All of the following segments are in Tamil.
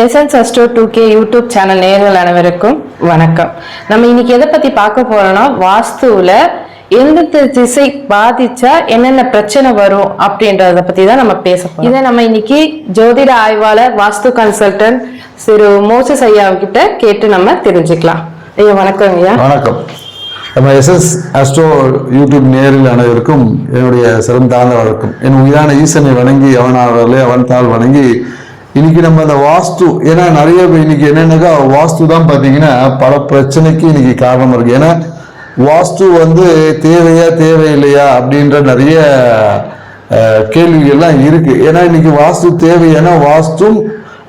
Essence astro 2K YouTube channel நேயர்கள் அனைவருக்கும் வணக்கம். நம்ம இன்னைக்கு எதை பத்தி பார்க்க போறோம்னா, வாஸ்துல எந்த திசை பாதிச்சா என்னென்ன பிரச்சனை வரும் அப்படின்றத பத்தி தான் நம்ம பேச போறோம். இதை நம்ம இன்னைக்கு ஜோதிட ஆய்வாளர் வாஸ்து கன்சல்டன்ட் திரு மோசஸ் ஐயா கிட்ட கேட்டு நம்ம தெரிஞ்சுக்கலாம். ஐயா வணக்கம். ஐயா வணக்கம். நம்ம எஸ்எஸ் அஸ்ட்ரோ யூடியூப் நேரில் அனைவருக்கும் என்னுடைய சிறந்தாழ்ந்த வணக்கம். என் உயிரான ஈசனை வணங்கி அவனாளர்களே அவன் தாள் வணங்கி இன்னைக்கு நம்ம அந்த வாஸ்து, ஏன்னா நிறைய இன்னைக்கு என்னென்னாக்கா வாஸ்து தான் பார்த்தீங்கன்னா பல பிரச்சனைக்கு இன்னைக்கு காரணம் இருக்கு. ஏன்னா வாஸ்து தேவையா தேவையில்லையா அப்படின்ற நிறைய கேள்விகள்லாம் இருக்கு. ஏன்னா இன்னைக்கு வாஸ்து தேவையான வாஸ்தும்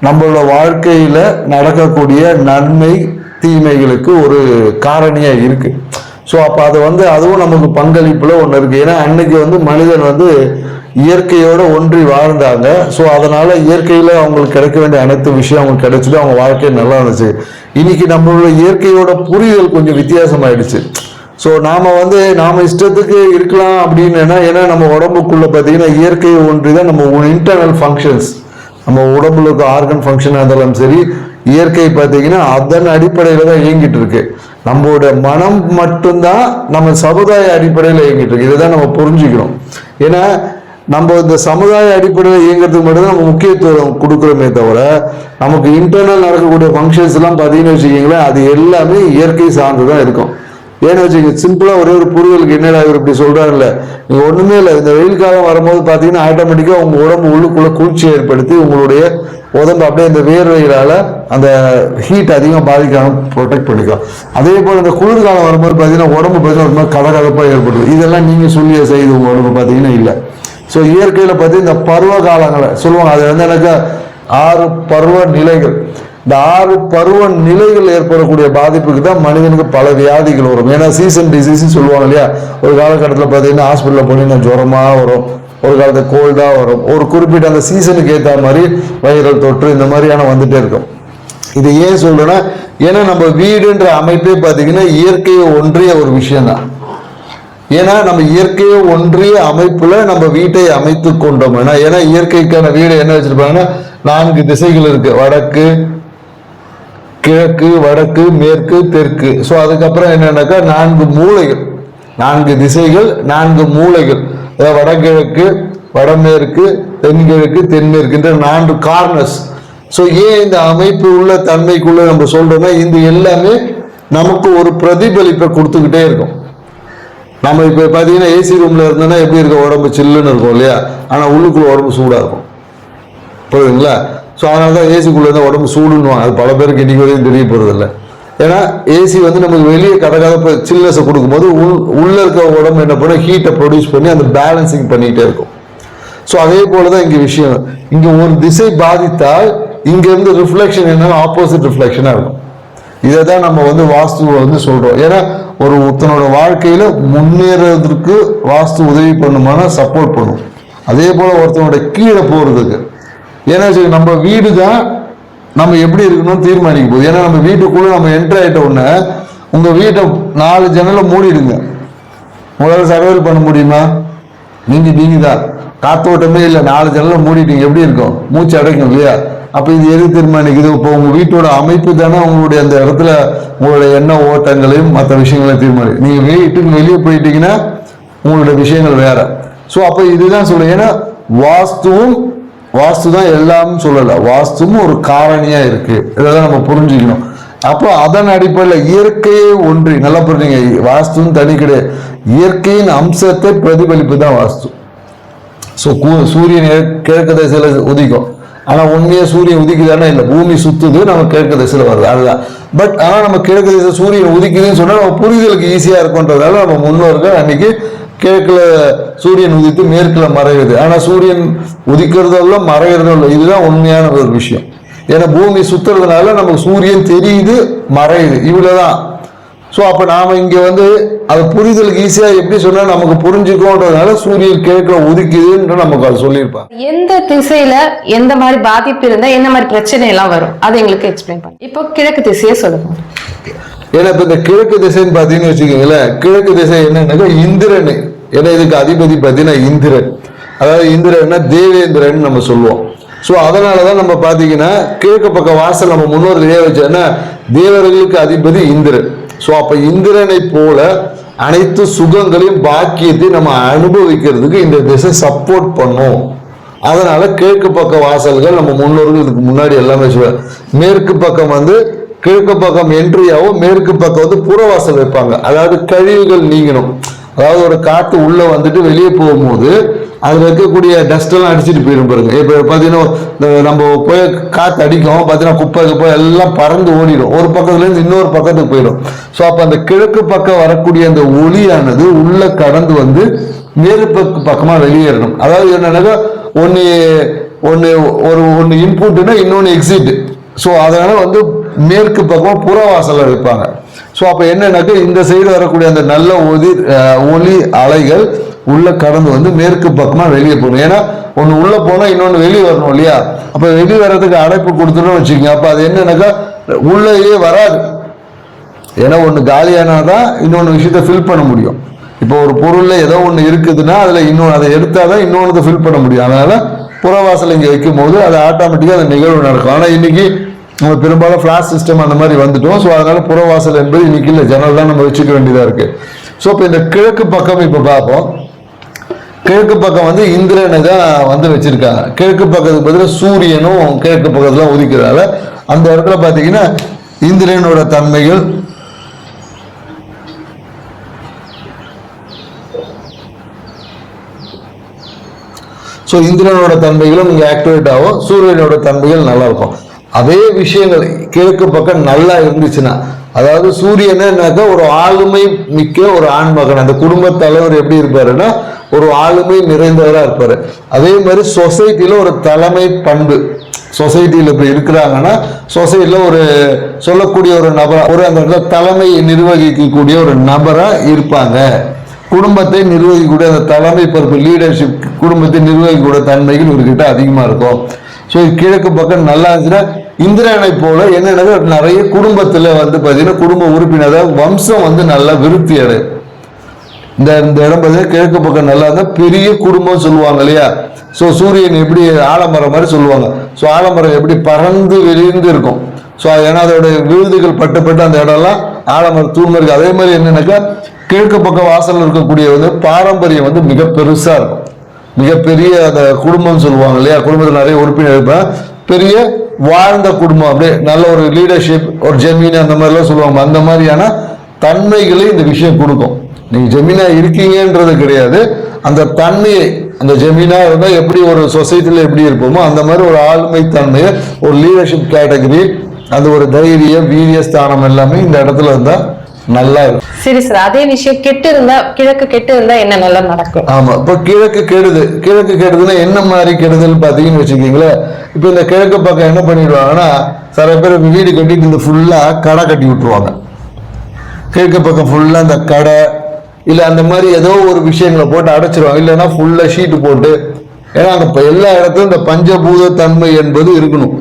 நம்மளோட வாழ்க்கையில நடக்கக்கூடிய நன்மை தீமைகளுக்கு ஒரு காரணியா இருக்கு. ஸோ அப்போ அது அதுவும் நமக்கு பங்களிப்புல ஒன்று இருக்கு. ஏன்னா அன்னைக்கு மனிதன் இயற்கையோட ஒன்றி வாழ்ந்தாங்க. ஸோ அதனால இயற்கையில அவங்களுக்கு கிடைக்க வேண்டிய அனைத்து விஷயம் அவங்களுக்கு கிடைச்சிட்டு அவங்க வாழ்க்கை நல்லா இருந்துச்சு. இன்னைக்கு நம்மளோட இயற்கையோட புரிதல் கொஞ்சம் வித்தியாசமாயிடுச்சு. ஸோ நாம இஷ்டத்துக்கு இருக்கலாம் அப்படின்னு ஏன்னா நம்ம உடம்புக்குள்ள பார்த்தீங்கன்னா இயற்கையை ஒன்றி தான் நம்ம இன்டர்னல் ஃபங்க்ஷன்ஸ், நம்ம உடம்புல இருக்க ஆர்கன் ஃபங்க்ஷன் இருந்தாலும் சரி, இயற்கை பார்த்தீங்கன்னா அதன் அடிப்படையில தான் இயங்கிட்டு இருக்கு. நம்மளோட மனம் மட்டும்தான் நம்ம சமுதாய அடிப்படையில் இயங்கிட்டு இருக்கு. இதை தான் நம்ம புரிஞ்சுக்கணும். ஏன்னா நம்ம இந்த சமுதாய அடிப்படையில் இயங்கிறதுக்கு மட்டும்தான் நம்ம முக்கியத்துவம் கொடுக்குறோமே தவிர, நமக்கு இன்டர்னல் நடக்கக்கூடிய ஃபங்க்ஷன்ஸ் எல்லாம் பார்த்தீங்கன்னு வச்சுக்கிங்களேன், அது எல்லாமே இயற்கை சார்ந்து தான் இருக்கும். ஏன்னு வச்சுக்கோங்க, சிம்பிளா ஒரே ஒரு புரிதலுக்கு என்னடா இவர் இப்படி சொல்றாருல்ல, நீங்க ஒண்ணுமே இல்லை. இந்த வெயில் காலம் வரும்போது பாத்தீங்கன்னா ஆட்டோமேட்டிக்கா உங்க உடம்பு உள்ளுக்குள்ள குளிர்ச்சி ஏற்படுத்தி உங்களுடைய உடம்பு அப்படியே இந்த வேர்வையிலால அந்த ஹீட் அதிகமாக பாதிக்காம ப்ரொடெக்ட் பண்ணிக்கலாம். அதே போல இந்த குளிர்காலம் வரும்போது பாத்தீங்கன்னா உடம்பு பார்த்தீங்கன்னா கதகதப்பா ஏற்படுது. இதெல்லாம் நீங்க சொல்லிய செய்து உங்க உடம்பு பாத்தீங்கன்னா இல்லை. ஸோ இயற்கையில பார்த்து இந்த பருவ காலங்களை சொல்லுவாங்க. அது எனக்கு 6 பருவ நிலைகள். இந்த 6 பருவ நிலைகள் ஏற்படக்கூடிய பாதிப்புக்கு தான் மனிதனுக்கு பல வியாதிகள் வரும். ஏன்னா சீசன் டிசீஸ் சொல்லுவாங்க இல்லையா. ஒரு காலகட்டத்தில் பார்த்தீங்கன்னா ஹாஸ்பிட்டலில் போனீங்கன்னா ஜுரமா வரும், ஒரு காலத்தில் கோல்டா வரும், ஒரு குறிப்பிட்ட அந்த சீசனுக்கு ஏற்ற மாதிரி வைரல் தொற்று இந்த மாதிரியான வந்துட்டே இருக்கும். இது ஏன் சொல்றேன்னா, ஏன்னா நம்ம வீடுன்ற அமைப்பே பார்த்தீங்கன்னா இயற்கையை ஒன்றிய ஒரு விஷயம் தான். ஏன்னா நம்ம இயற்கையை ஒன்றிய அமைப்புல நம்ம வீட்டை அமைத்து கொண்டோம். ஏன்னா இயற்கைக்கான வீடு என்ன வச்சிருப்பாங்கன்னா 4 திசைகள் இருக்கு. வடக்கு, கிழக்கு, வடக்கு, மேற்கு, தெற்கு. ஸோ அதுக்கப்புறம் என்னன்னாக்கா 4 மூலைகள், 4 திசைகள், 4 மூலைகள். அதாவது வடகிழக்கு, வடமேற்கு, தென்கிழக்கு, தென்மேற்குன்ற 4 கார்னர்ஸ். ஸோ ஏன் இந்த அமைப்பு உள்ள தன்மைக்குள்ள நம்ம சொல்றோம்னா, இந்த எல்லாமே நமக்கு ஒரு பிரதிபலிப்பை கொடுத்துக்கிட்டே இருக்கும். நம்ம இப்போ பார்த்தீங்கன்னா ஏசி ரூம்ல இருந்தோம்னா எப்படி இருக்க, உடம்பு சில்லுன்னு இருக்கும் இல்லையா, ஆனால் உள்ளுக்குள்ள உடம்பு சூடாக இருக்கும். புரியுதுங்களா? ஸோ அதனால தான் ஏசிக்குள்ள இருந்தால் உடம்பு சூடுன்னுவாங்க. அது பல பேருக்கு இன்னைக்கு வரையும் தெரிய போகிறது இல்லை. ஏன்னா ஏசி நமக்கு வெளியே கதகதப்பு சில்னஸை கொடுக்கும்போது உள்ள இருக்க உடம்பு என்ன பண்ண ஹீட்டை ப்ரொடியூஸ் பண்ணி அந்த பேலன்சிங் பண்ணிக்கிட்டே இருக்கும். ஸோ அதே போல தான் இங்கே விஷயம். இங்கே ஒரு திசை பாதித்தால் இங்கேருந்து ரிஃப்ளெக்ஷன் என்னன்னா ஆப்போசிட் ரிஃப்ளெக்ஷனாக இருக்கும். இதை தான் நம்ம வாஸ்துவை சொல்றோம். ஏன்னா ஒருத்தனோட வாழ்க்கையில முன்னேறதுக்கு வாஸ்து உதவி பண்ணுமானா சப்போர்ட் பண்ணும். அதே போல ஒருத்தனோட கீழே போறதுக்கு, ஏன்னா நம்ம வீடு தான் நம்ம எப்படி இருக்கணும்னு தீர்மானிக்க போகுது. ஏன்னா நம்ம வீட்டுக்குள்ள நம்ம என்ட்ரி ஆயிட்ட உடனே உங்க வீட்டை 4 ஜன்னலை மூடிடுங்க. உங்களால் சர்வைவல் பண்ண முடியுமா? நீங்க தான் காத்தோட்டமே இல்லை, 4 ஜன்னலை மூடிட்டீங்க, எப்படி இருக்கும்? மூச்சு அடைக்கும் இல்லையா? அப்ப இது எது தீர்மானிக்குது? இப்போ உங்க வீட்டோட அமைப்பு தானே உங்களுடைய அந்த இடத்துல உங்களுடைய எண்ண ஓட்டங்களையும் மற்ற விஷயங்களையும் தீர்மானிக்கும். நீங்க வீட்டுக்கு வெளியே போயிட்டீங்கன்னா உங்களுடைய விஷயங்கள் வேற. ஸோ அப்ப இதுதான் சொல்லுங்க. ஏன்னா வாஸ்து தான் எல்லாமே சொல்லல, வாஸ்துவும் ஒரு காரணியா இருக்கு. இதெல்லாம் நம்ம புரிஞ்சுக்கணும். அப்போ அதன் அடிப்படையில் இயற்கையை ஒன்றி நல்லா புரிஞ்சுங்க. வாஸ்துன்னு தனி கிடையாது, இயற்கையின் அம்சத்தை பிரதிபலிப்பு தான் வாஸ்து. ஸோ சூரியன் கிழக்கு திசையில உதிக்கும், ஆனா உண்மையா சூரியன் உதிக்குதானா இல்லை, பூமி சுத்துது, நம்ம கிழக்கு திசையில வருது அதுதான். பட் ஆனா நம்ம கிழக்கு திசை சூரியன் உதிக்குதுன்னு சொன்னா நம்ம புரிதலுக்கு ஈஸியா இருக்கும்ன்றதால நம்ம முன்னோர்கள் அன்னைக்கு கிழக்குல சூரியன் உதித்து மேற்குல மறையுது. ஆனா சூரியன் உதிக்கிறதும் இல்லை மறைகிறதும் இல்லை. இதுதான் உண்மையான ஒரு விஷயம். ஏன்னா பூமி சுத்துறதுனால நமக்கு சூரியன் தெரியுது, மறையுது, இவ்வளவுதான். ஸோ அப்போ நாம இங்க அது புரிதலுக்கு ஈஸியா எப்படி சொன்னா நமக்கு புரிஞ்சுக்கோன்றதுனால சூரியன் கிழக்குல உதிக்குதுன்னு நமக்கு அது சொல்லியிருப்பாங்க. எந்த திசையில எந்த மாதிரி பாதிப்பு இருந்தா என்ன மாதிரி பிரச்சனை எல்லாம் வரும் அதை எங்களுக்கு எக்ஸ்பிளைன் பண்ணி. இப்போ கிழக்கு திசையை சொல்லுங்க. ஏன்னா இப்ப இந்த கிழக்கு திசைன்னு பாத்தீங்கன்னு வச்சுக்கோங்களேன், கிழக்கு திசை என்னன்னாக்கா இந்திரன். ஏன்னா இதுக்கு அதிபதி பாத்தீங்கன்னா இந்திரன். அதாவது இந்திரன்னா தேவேந்திரன் நம்ம சொல்லுவோம். ஸோ அதனாலதான் நம்ம பாத்தீங்கன்னா கிழக்கு பக்க வாசல் நம்ம முன்னோர்கள் ஏன் வச்சோன்னா தேவர்களுக்கு அதிபதி இந்திரன். ஸோ அப்ப இந்திரனை போல அனைத்து சுகங்களையும் பாக்கியத்தையும் நம்ம அனுபவிக்கிறதுக்கு இந்த திசை சப்போர்ட் பண்ணும். அதனால கிழக்கு பக்க வாசல்கள் நம்ம முன்னோர்கள் இதுக்கு முன்னாடி எல்லாமே சொல்லுவாங்க. மேற்கு பக்கம் வந்து கிழக்கு பக்கம் என்ட்ரியாவும், மேற்கு பக்கம் வந்து புறவாசல் வைப்பாங்க. அதாவது கழிவுகள் நீங்கணும். அதாவது ஒரு காத்து உள்ள வந்துட்டு வெளியே போகும்போது அதுல இருக்கக்கூடிய டஸ்ட் எல்லாம் அடிச்சுட்டு போயிடும் பாருங்க. இப்ப பாத்தீங்கன்னா நம்ம போய் காத்து அடிக்கும், பாத்தீங்கன்னா குப்பை எல்லாம் பறந்து ஓடிடும், ஒரு பக்கத்துல இருந்து இன்னொரு பக்கத்துக்கு போயிடும். ஸோ அப்ப அந்த கிழக்கு பக்கம் வரக்கூடிய அந்த ஒளியானது உள்ள கடந்து வந்து மேற்கு பக்கமா வெளியேறணும். அதாவது என்னன்னாக்கா ஒன்னு இன்புட்னா இன்னொன்னு எக்ஸிட். ஸோ அதனால வந்து மேற்கு பக்கமா புறவாசல வைப்பாங்க. ஸோ அப்ப என்னன்னாக்க இந்த சைடு வரக்கூடிய அந்த நல்ல ஒளி அலைகள் உள்ள கடந்து வந்து மேற்கு பக்கமா வெளியே போகணும். ஏன்னா ஒன்னு உள்ள போனா இன்னொன்னு வெளியே வரணும் இல்லையா? அப்ப வெளியே வர்றதுக்கு அடைப்பு கொடுத்துட்டோம்னு வச்சுக்கோங்க. அப்ப அது என்னன்னாக்கா உள்ளேயே வராது. ஏன்னா ஒண்ணு காலியானாதான் இன்னொன்னு விஷயத்த ஃபில் பண்ண முடியும். இப்போ ஒரு பொருள்ல ஏதோ ஒண்ணு இருக்குதுன்னா அதுல இன்னொன்று அதை எடுத்தாதான் இன்னொன்று ஃபில் பண்ண முடியும். அதனால புறவாசல் இங்க வைக்கும் போது அது ஆட்டோமேட்டிக்கா அந்த நிகழ்வு நடக்கும். ஆனா இன்னைக்கு நம்ம பெரும்பாலும் ஃபிளாஷ் சிஸ்டம் அந்த மாதிரி வந்துட்டோம். ஸோ அதனால புறவாசல் என்பது இன்னைக்கு இல்லை, ஜன்னல் தான் நம்ம வச்சுக்க வேண்டியதா இருக்கு. ஸோ இப்போ இந்த கிழக்கு பக்கம் இப்போ பார்ப்போம். கிழக்கு பக்கம் வந்து இந்திரனை தான் வந்து வச்சிருக்காங்க. கிழக்கு பக்கத்துக்கு பதிலாக சூரியனும் கிழக்கு பக்கத்துல ஒதுக்கிறதால அந்த இடத்துல பார்த்தீங்கன்னா இந்திரனோட தன்மைகள் ஸோ இந்திரனோட தன்மைகளும் இங்கே ஆக்டிவேட் ஆகும், சூரியனோட தன்மைகள் நல்லா இருக்கும். அதே விஷயங்கள் கிழக்கு பக்கம் நல்லா இருந்துச்சுன்னா, அதாவது சூரியனாக்க ஒரு ஆளுமை மிக்க ஒரு ஆண்மகன், அந்த குடும்ப தலைவர் எப்படி இருப்பாருன்னா ஒரு ஆளுமை நிறைந்தவரா இருப்பாரு. அதே மாதிரி சொசைட்டில ஒரு தலைமை பண்பு, சொசைட்டியில் இப்ப இருக்கிறாங்கன்னா சொசைட்டில ஒரு சொல்லக்கூடிய ஒரு நபரா, ஒரு அந்த தலைமை நிர்வகிக்கக்கூடிய ஒரு நபரா இருப்பாங்க. குடும்பத்தை நிர்வகிக்கக்கூடிய அந்த தலைமை பொறுப்பு, லீடர்ஷிப், குடும்பத்தை நிர்வகிக்கக்கூடிய தன்மைகள் இவர்கிட்ட அதிகமா இருக்கும். ஸோ கிழக்கு பக்கம் நல்லா இருந்துச்சுன்னா இந்திரனை போல என்னன்னா நிறைய குடும்பத்துல வந்து பாத்தீங்கன்னா குடும்ப உறுப்பினர் வம்சம் வந்து நல்லா விருத்தி அடையும். இந்த இடம் பார்த்தீங்கன்னா கிழக்கு பக்கம் நல்லா இருந்தா பெரிய குடும்பம் சொல்லுவாங்க இல்லையா? ஸோ சூரியன் எப்படி ஆலமரம் மாதிரி சொல்லுவாங்க. ஸோ ஆலமரம் எப்படி பறந்து விரிந்து இருக்கும். ஸோ ஏன்னா அதோட விருதுகள் பட்டு அந்த இடம்லாம் ஆலமரம் தூண்மை இருக்கு. அதே மாதிரி என்னன்னாக்கா கிழக்கு பக்கம் வாசல் இருக்கக்கூடிய வந்து பாரம்பரியம் வந்து மிக பெருசா இருக்கும். மிகப்பெரிய அந்த குடும்பம் சொல்லுவாங்க இல்லையா? குடும்பத்தில் நிறைய உறுப்பினர் இருப்பேன், பெரிய வாழ்ந்த குடும்பம், அப்படியே நல்ல ஒரு லீடர்ஷிப், ஒரு ஜமீன் அந்த மாதிரிலாம் சொல்லுவாங்க. அந்த மாதிரியான தன்மைகளை இந்த விஷயம் கொடுக்கும். நீங்க ஜமீனா இருக்கீங்கன்றது கிடையாது, அந்த தன்மையை, அந்த ஜமீனா இருந்தா எப்படி ஒரு சொசைட்டில எப்படி இருப்போமோ அந்த மாதிரி ஒரு ஆளுமை தன்மையை, ஒரு லீடர்ஷிப் கேட்டகரி, அந்த ஒரு தைரிய வீரிய ஸ்தானம் எல்லாமே இந்த இடத்துல இருந்தா நல்லா இருக்கும். சரி சார், அதே விஷயம் கெட்டு இருந்தா, கிழக்கு கெட்டு இருந்தா என்ன நல்லா நடக்கும்? ஆமா, இப்ப கிழக்கு கெடுது. கிழக்கு கெடுதுன்னா என்ன மாதிரி கெடுதல் பாத்தீங்கன்னு வச்சுக்கீங்களேன். இப்ப இந்த கிழக்கு பக்கம் என்ன பண்ணிடுவாங்கன்னா சில பேர் வீடு கட்டிட்டு இந்த ஃபுல்லா கடை கட்டி விட்டுருவாங்க. கிழக்கு பக்கம் ஃபுல்லா இந்த கடை இல்ல அந்த மாதிரி ஏதோ ஒரு விஷயங்களை போட்டு அடைச்சிருவாங்க. இல்லைன்னா ஃபுல்லா ஷீட்டு போட்டு, ஏன்னா அங்க எல்லா இடத்துலயும் இந்த பஞ்சபூத தன்மை என்பது இருக்கணும்.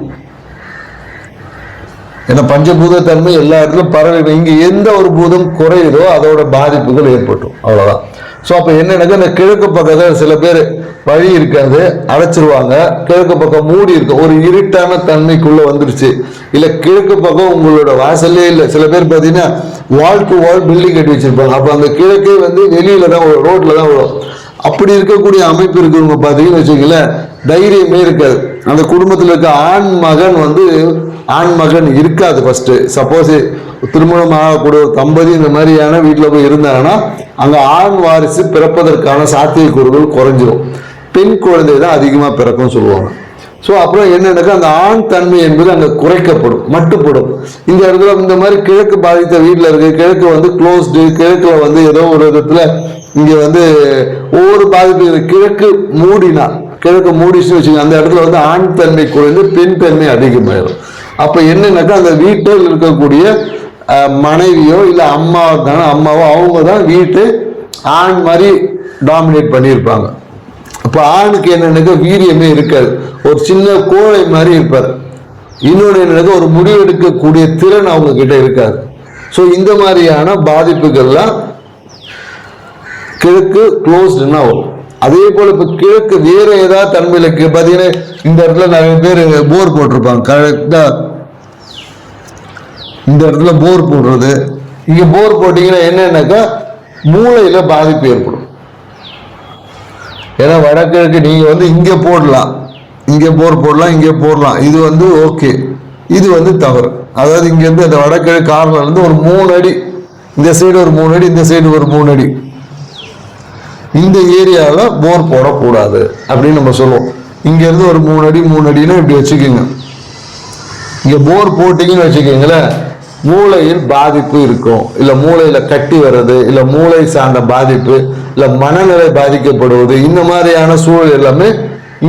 ஏன்னா பஞ்சபூத தன்மை எல்லா இடத்துலும் பரவி, இங்க எந்த ஒரு பூதம் குறையுதோ அதோட பாதிப்புகள் ஏற்பட்டும், அவ்வளவுதான். ஸோ அப்ப என்னன்னாக்கா இந்த கிழக்கு பக்கத்தில் சில பேர் வழி இருக்காது, அடைச்சிருவாங்க. கிழக்கு பக்கம் மூடி இருக்கு, ஒரு இருட்டான தன்மைக்குள்ள வந்துருச்சு. இல்ல கிழக்கு பக்கம் உங்களோட வாசல்லே இல்லை. சில பேர் பார்த்தீங்கன்னா வால் டு வால் பில்டிங் கட்டி வச்சிருப்பாங்க. அப்ப அந்த கிழக்கே வந்து வெளியில தான் வரும், ரோட்ல தான் வரும். அப்படி இருக்கக்கூடிய அமைப்பு இருக்கிறவங்க பார்த்தீங்கன்னு வச்சுக்கல, தைரியமே இருக்காது. அந்த குடும்பத்தில் இருக்க ஆண் மகன் வந்து ஆண் மகன் இருக்காது. ஃபர்ஸ்ட் சப்போஸ் திருமணம் ஆகக்கூடிய ஒரு தம்பதி இந்த மாதிரியான வீட்டில் போய் இருந்தாங்கன்னா அங்க ஆண் வாரிசு பிறப்பதற்கான சாத்தியக்கூறுகள் குறைஞ்சிரும். பெண் குழந்தை தான் அதிகமா பிறக்கும் சொல்லுவாங்க. ஸோ அப்புறம் என்னன்னாக்கா அந்த ஆண் தன்மை என்பது அங்க குறைக்கப்படும், மட்டுப்படும். இந்த இடத்துல இந்த மாதிரி கிழக்கு பாதித்த வீட்டில் இருக்கு, கிழக்கு வந்து க்ளோஸ்டு, கிழக்குல வந்து ஏதோ ஒரு விதத்துல இங்க வந்து ஒவ்வொரு பாதிப்பு. கிழக்கு மூடினா, கிழக்கு மூடிச்சுன்னு வச்சுக்கோங்க, அந்த இடத்துல வந்து ஆண் தன்மை குறைந்து பெண் தன்மை அதிகமாயிடும். அப்ப என்னன்னாக்கா அந்த வீட்டில் இருக்கக்கூடிய மனைவியோ இல்ல அம்மாவோ அவங்க தான் வீட்டு ஆண் மாதிரி டாமினேட் பண்ணியிருப்பாங்க. அப்ப ஆணுக்கு என்னன்னாக்கா வீரியமே இருக்காது, ஒரு சின்ன கோழை மாதிரி இருப்பார். இன்னொன்று என்னன்னாக்கா ஒரு முடிவெடுக்கக்கூடிய திறன் அவங்க கிட்ட இருக்காது. ஸோ இந்த மாதிரியான பாதிப்புகள்லாம் கிழக்கு க்ளோஸ்டுன்னா வரும். அதே போல இப்ப கிழக்கு வேற ஏதாவது தன்மையில பாத்தீங்கன்னா இந்த இடத்துல நிறைய பேர் போர் போட்டிருப்பாங்க. கரெக்டா இந்த இடத்துல போர் போடுறது, இங்க போர் போட்டீங்கன்னா என்னன்னாக்கா மூளையில பாதிப்பு ஏற்படும். ஏன்னா வடகிழக்கு நீங்க வந்து இங்க போடலாம், இங்க போர் போடலாம், இங்க போடலாம், இது வந்து ஓகே, இது வந்து தவறு. அதாவது இங்க இருந்து அந்த வடகிழக்கு கார்ல இருந்து ஒரு 3 அடி, இந்த சைடு ஒரு 3 அடி, இந்த சைடு ஒரு 3 அடி, இந்த ஏரியாவில் போர் போடக்கூடாது அப்படின்னு நம்ம சொல்லுவோம். இங்க இருந்து ஒரு 3 அடி 3 அடின்னு இப்படி வச்சுக்கோங்க. இங்க போர் போட்டீங்கன்னு வச்சுக்கோங்களேன், மூளையில் பாதிப்பு இருக்கும், இல்ல மூளையில கட்டி வர்றது, இல்ல மூளை சார்ந்த பாதிப்பு, இல்ல மனநிலை பாதிக்கப்படுவது, இந்த மாதிரியான சூழல் எல்லாமே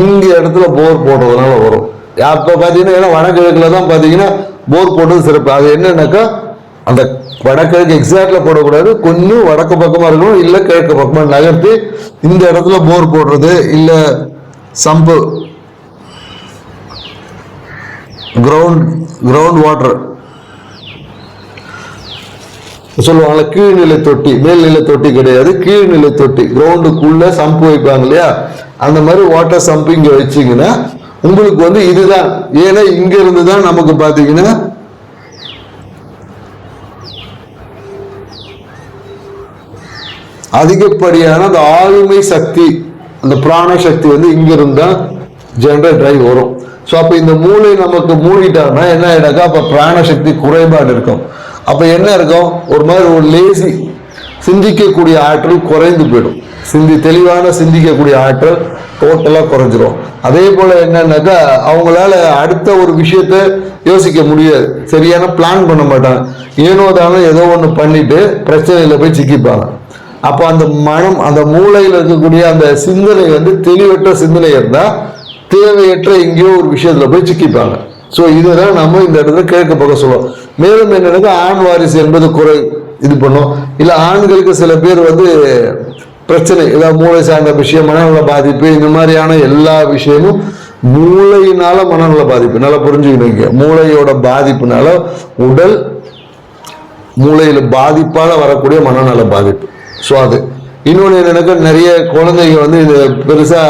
இங்க இடத்துல போர் போடுறதுனால வரும். அப்ப பாத்தீங்கன்னா வடகிழக்குல தான் பாத்தீங்கன்னா போர் போடுறது சிறப்பு. அது என்னன்னாக்கா அந்த வடகிழக்கு எக்ஸாக்ட்ல போடக்கூடாது, கொஞ்சம் வடக்கு பக்கமா இருக்கணும், இல்ல கிழக்கு பக்கமா நகர்த்தி இந்த இடத்துல போர் போடுறது, இல்ல சம்பு கிரவுண்ட் வாட்டர் சொல்லுவாங்கல்ல, கீழ்நிலை தொட்டி, மேல்நிலை தொட்டி கிடையாது, கீழ்நிலை தொட்டி, கிரவுண்டுக்குள்ள சம்பு வைப்பாங்க இல்லையா, அந்த மாதிரி வாட்டர் சம்பு இங்க வச்சீங்கன்னா உங்களுக்கு வந்து இதுதான். ஏன்னா இங்க இருந்து தான் நமக்கு பாத்தீங்கன்னா அதிகப்படியான அந்த ஆளுமை சக்தி, அந்த பிராண சக்தி வந்து இங்க இருந்தா ஜெனரேட் ஆகி வரும். ஸோ அப்ப இந்த மூளை நமக்கு மூழ்கிட்டாங்கன்னா என்ன ஆயிடாக்கா, அப்ப பிராண சக்தி குறைபாடு இருக்கும். அப்ப என்ன இருக்கும், ஒரு மாதிரி ஒரு லேசி, சிந்திக்கக்கூடிய ஆற்றல் குறைந்து போயிடும். தெளிவான சிந்திக்கக்கூடிய ஆற்றல் டோட்டலா குறைஞ்சிரும். அதே போல என்னன்னாக்கா அவங்களால அடுத்த ஒரு விஷயத்த யோசிக்க முடியாது, சரியான பிளான் பண்ண மாட்டாங்க, ஏனோ தானோ ஏதோ ஒண்ணு பண்ணிட்டு பிரச்சனையில போய் சிக்கிப்பாங்க. அப்ப அந்த மனம், அந்த மூளையில இருக்கக்கூடிய அந்த சிந்தனை வந்து தெளிவற்ற சிந்தனை இருந்தா தேவையற்ற எங்கேயோ ஒரு விஷயத்துல போய் சிக்கிப்பாங்க. ஸோ இதுதான் நம்ம இந்த இடத்துல கிழக்கு பக்கம் சொல்லுவோம். மேலும் என்னன்னா ஆண் வாரிசு என்பது குறை இது பண்ணும். இல்ல ஆண்களுக்கு சில பேர் வந்து பிரச்சனை, ஏதாவது மூளை சார்ந்த விஷயம், மனநல பாதிப்பு, இந்த மாதிரியான எல்லா விஷயமும் மூளையினால மனநல பாதிப்பு. நல்லா புரிஞ்சுக்கிட்டு, மூளையோட பாதிப்புனால உடல் மூளையில பாதிப்பால வரக்கூடிய மனநல பாதிப்பு. ஸோ அது இன்னொன்று என்னன்னாக்கா நிறைய குழந்தைங்க வந்து இது பெருசா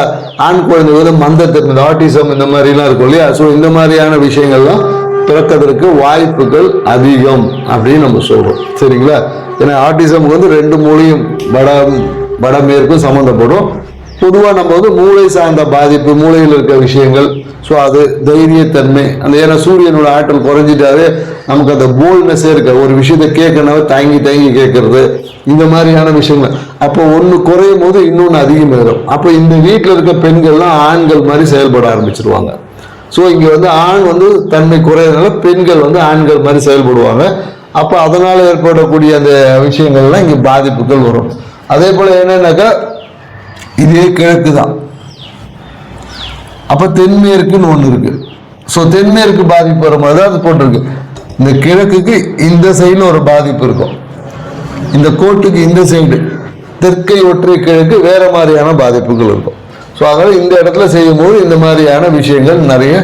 ஆண் குழந்தைங்க வந்து மந்தத்தன்மை, ஆட்டிசம் இந்த மாதிரிலாம் இருக்கும் இல்லையா. ஸோ இந்த மாதிரியான விஷயங்கள்லாம் பிறக்கிறதுக்கு வாய்ப்புகள் அதிகம் அப்படின்னு நம்ம சொல்றோம், சரிங்களா. ஏன்னா ஆட்டிசமுக்கு வந்து 2 மூளையும் வடமேற்கும் சம்மந்தப்படும். பொதுவாக நம்ம வந்து மூளை சார்ந்த பாதிப்பு, மூளையில் இருக்க விஷயங்கள், ஸோ அது தைரியத்தன்மை, அந்த ஏன்னா சூரியனோட ஆற்றல் குறைஞ்சிட்டாவே நமக்கு அந்த போல்ட்னஸே இருக்க, ஒரு விஷயத்தை கேட்கனாவே தயங்கி கேட்கறது, இந்த மாதிரியான விஷயங்கள். அப்போ ஒன்று குறையும் போது இன்னொன்று அதிகமாயிடும். அப்போ இந்த வீட்டில் இருக்க பெண்கள்லாம் ஆண்கள் மாதிரி செயல்பட ஆரம்பிச்சிருவாங்க. ஸோ இங்கே வந்து ஆண் வந்து தன்மை குறையறதுனால பெண்கள் வந்து ஆண்கள் மாதிரி செயல்படுவாங்க. அப்போ அதனால ஏற்படக்கூடிய அந்த விஷயங்கள்லாம் இங்கே பாதிப்புகள் வரும். அதே போல என்னன்னாக்கா இதே கிழக்கு தான். அப்ப தென்மேற்குன்னு ஒண்ணு இருக்கு. ஸோ தென்மேற்கு பாதிப்பு வரும்போது அது போட்டிருக்கு, இந்த கிழக்குக்கு இந்த சைடுல ஒரு பாதிப்பு இருக்கும், இந்த கோட்டுக்கு இந்த சைடு தெற்கை ஒற்றை கிழக்கு வேற மாதிரியான பாதிப்புகள் இருக்கும். ஸோ அதனால இந்த இடத்துல செய்யும் போது இந்த மாதிரியான விஷயங்கள் நிறைய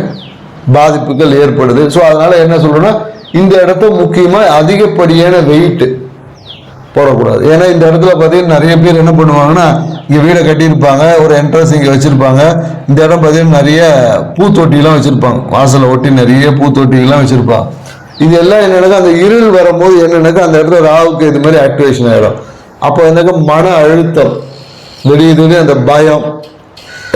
பாதிப்புகள் ஏற்படுது. ஸோ அதனால என்ன சொல்றோம்னா இந்த இடத்த முக்கியமா அதிகப்படியான வெயிட் போடக்கூடாது. ஏன்னா இந்த இடத்துல பார்த்தீங்கன்னா நிறைய பேர் என்ன பண்ணுவாங்கன்னா, இங்கே வீடை கட்டியிருப்பாங்க, ஒரு என்ட்ரன்ஸ் இங்கே வச்சிருப்பாங்க, இந்த இடம் பார்த்தீங்கன்னா நிறைய பூத்தொட்டிலாம் வச்சிருப்பாங்க, வாசலை ஒட்டி நிறைய பூத்தொட்டிலாம் வச்சிருப்பாங்க. இது எல்லாம் என்னன்னாக்கா அந்த இருள் வரும்போது என்னன்னாக்கா அந்த இடத்துல ராவுக்கு இது மாதிரி ஆக்டிவேஷன் ஆயிடும். அப்போ என்னக்கா மன அழுத்தம், திடீர்னு அந்த பயம்,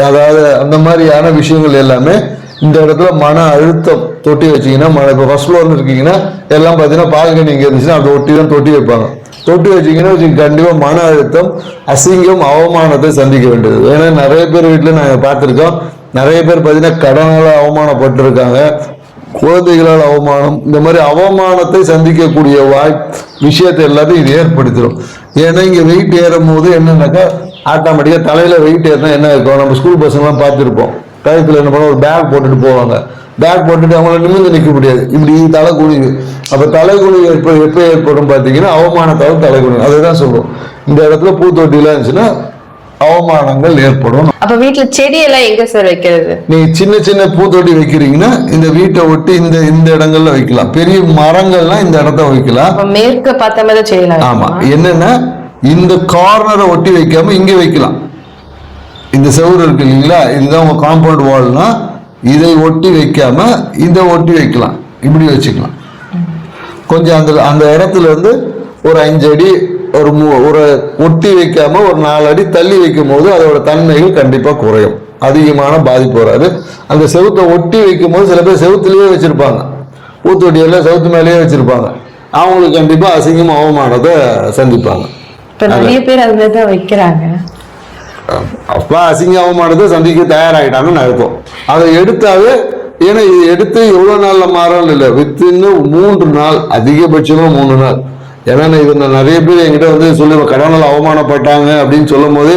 அதாவது அந்த மாதிரியான விஷயங்கள் எல்லாமே இந்த இடத்துல மன அழுத்தம். தொட்டி வச்சிங்கன்னா இப்போ ஃபர்ஸ்ட் ஃப்ளோர்னு இருக்கீங்கன்னா எல்லாம் பார்த்தீங்கன்னா பால்கனி இங்கே இருந்துச்சுன்னா அதை ஒட்டி தான் தொட்டி வைப்பாங்க. தொட்டி வச்சிங்கன்னா கண்டிப்பாக மன அழுத்தம், அசிங்கம், அவமானத்தை சந்திக்க வேண்டியது. ஏன்னா நிறைய பேர் வீட்டில் நாங்கள் பார்த்துருக்கோம், நிறைய பேர் பார்த்தீங்கன்னா கடனால் அவமானப்பட்டிருக்காங்க, குழந்தைகளால் அவமானம், இந்த மாதிரி அவமானத்தை சந்திக்கக்கூடிய விஷயத்தை எல்லாத்தையும் இது ஏற்படுத்திடும். ஏன்னா இங்கே வெயிட் ஏறும் போது என்னன்னாக்கா ஆட்டோமேட்டிக்காக தலையில் வெயிட் ஏறினா என்ன இருக்கும், நம்ம ஸ்கூல் பசங்களாம் பார்த்துருப்போம், கழுத்தில் என்ன பண்ண ஒரு பேக் போட்டுட்டு போவாங்க, பேக் போட்டுட்டு அவங்கள நிமிர்ந்து நிற்க முடியாது, இப்படி தலை குனிவு. அப்போ தலைக்குழி எப்போ ஏற்படும் பார்த்தீங்கன்னா அவமானத்தால் தலைக்குழி. அதுதான் சொல்லுவோம், இந்த இடத்துல பூத்தொட்டிலாம் இருந்துச்சுன்னா அவமானங்கள் ஏற்படும். அப்ப வீட்டுல செடி எல்லாம் எங்க சார் வைக்கிறது? நீங்க சின்ன சின்ன பூத்தொட்டி வைக்கிறீங்கன்னா இந்த வீட்டை ஒட்டி இந்த இடங்கள்ல வைக்கலாம், பெரிய மரங்கள்லாம் இந்த இடத்த வைக்கலாம். மேற்கு பார்த்த மாதிரி செய்யலாம். ஆமா, என்னன்னா இந்த கார்னரை ஒட்டி வைக்காம இங்க வைக்கலாம். இந்த செவுரு இருக்கு இல்லைங்களா, இதுதான் உங்க காம்பவுண்ட் வால்னா, இதை ஒட்டி வைக்காம இதை ஒட்டி வைக்கலாம், இப்படி வச்சுக்கலாம். கொஞ்சம் அந்த அந்த இடத்துல இருந்து ஒரு 5 அடி ஒரு ஒட்டி வைக்காம ஒரு 4 அடி தள்ளி வைக்கும் போது அதோட தன்மைகள் கண்டிப்பா குறையும், அதிகமான பாதிப்பு வராது. அந்த செவுத்தை ஒட்டி வைக்கும் போது சில பேர் செவுத்துலயே வச்சிருப்பாங்க, ஊத்துவட்டியெல்லாம் செவுத்து மேலேயே வச்சிருப்பாங்க, அவங்களுக்கு கண்டிப்பா அசிங்கம் அவமானத்தை சந்திப்பாங்க. நிறைய பேர் அதுதான் வைக்கிறாங்க. அப்பா அசிங்க அவமானத்தை சந்திக்க தயாராகிட்டாங்கன்னு அர்த்தம். அதை எடுத்தாவே, ஏன்னா இது எடுத்து எவ்வளவு நாள்ல மாறும் இல்லை, வித்தின் 3 நாள், அதிகபட்சமா 3 நாள். ஏன்னா இது நான் நிறைய பேர் என்கிட்ட வந்து சொல்லுவேன், கடவுளால் அவமானப்பட்டாங்க அப்படின்னு சொல்லும் போது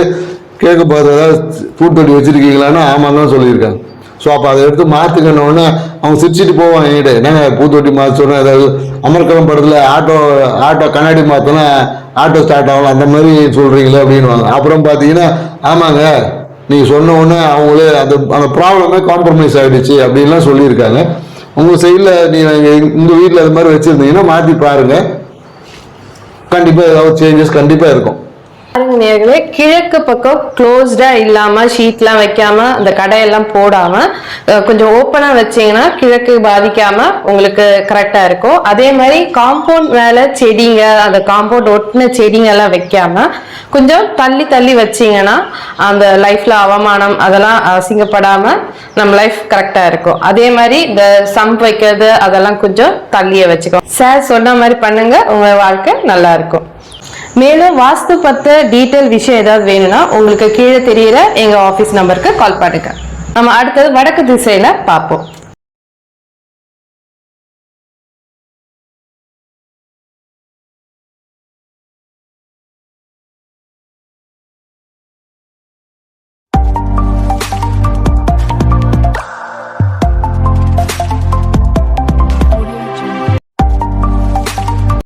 கேட்க போகிறது, ஏதாவது பூத்தொட்டி வச்சிருக்கீங்களான்னு ஆமாம் தான் சொல்லியிருக்காங்க. ஸோ அப்போ அதை எடுத்து மாற்றுக்கணுன்னு அவங்க சிரிச்சிட்டு போவாங்க என்கிட்ட, என்னங்க பூத்தொட்டி மாற்றணும், ஏதாவது அமர்கலம் படத்தில் ஆட்டோ கண்ணாடி மாற்றோன்னா ஆட்டோ ஸ்டார்ட் ஆகலாம் அந்த மாதிரி சொல்கிறீங்களே அப்படின்வாங்க. அப்புறம் பார்த்தீங்கன்னா ஆமாங்க நீங்கள் சொன்ன உடனே அவங்களே அந்த ப்ராப்ளமே காம்ப்ரமைஸ் ஆகிடுச்சு அப்படின்லாம் சொல்லியிருக்காங்க. உங்கள் சைடில் நீங்கள் உங்கள் வீட்டில் அது மாதிரி வச்சுருந்தீங்கன்னா மாற்றி பாருங்கள், கண்டிப்பாக ஏதாவது சேஞ்சஸ் கண்டிப்பாக இருக்கும். நேயர்களே, கிழக்கு பக்கம் க்ளோஸ்டா இல்லாம ஷீட்லாம் வைக்காம அந்த கடையெல்லாம் போடாம கொஞ்சம் ஓப்பனா வச்சீங்கன்னா கிழக்கு பாதிக்காம உங்களுக்கு கரெக்டா இருக்கும். அதே மாதிரி காம்பவுண்ட் மேல செடிங்க, அந்த காம்பவுண்ட் ஒட்டின செடிங்க எல்லாம் வைக்காம கொஞ்சம் தள்ளி தள்ளி வச்சீங்கன்னா அந்த லைஃப்ல அவமானம் அதெல்லாம் அசிங்கப்படாம நம்ம லைஃப் கரெக்டா இருக்கும். அதே மாதிரி இந்த சம்ப் வைக்கிறது அதெல்லாம் கொஞ்சம் தள்ளியே வச்சுக்கோ. சார் சொன்ன மாதிரி பண்ணுங்க, உங்க வாழ்க்கை நல்லா இருக்கும். மேலும் வாஸ்து பத்த டீட்டெயில் விஷயம் ஏதாவது வேணும்னா உங்களுக்கு கீழே தெரியுற எங்க ஆபீஸ் நம்பருக்கு கால் பண்ணுங்க. நம்ம அடுத்தது வடக்கு திசையில பார்ப்போம்.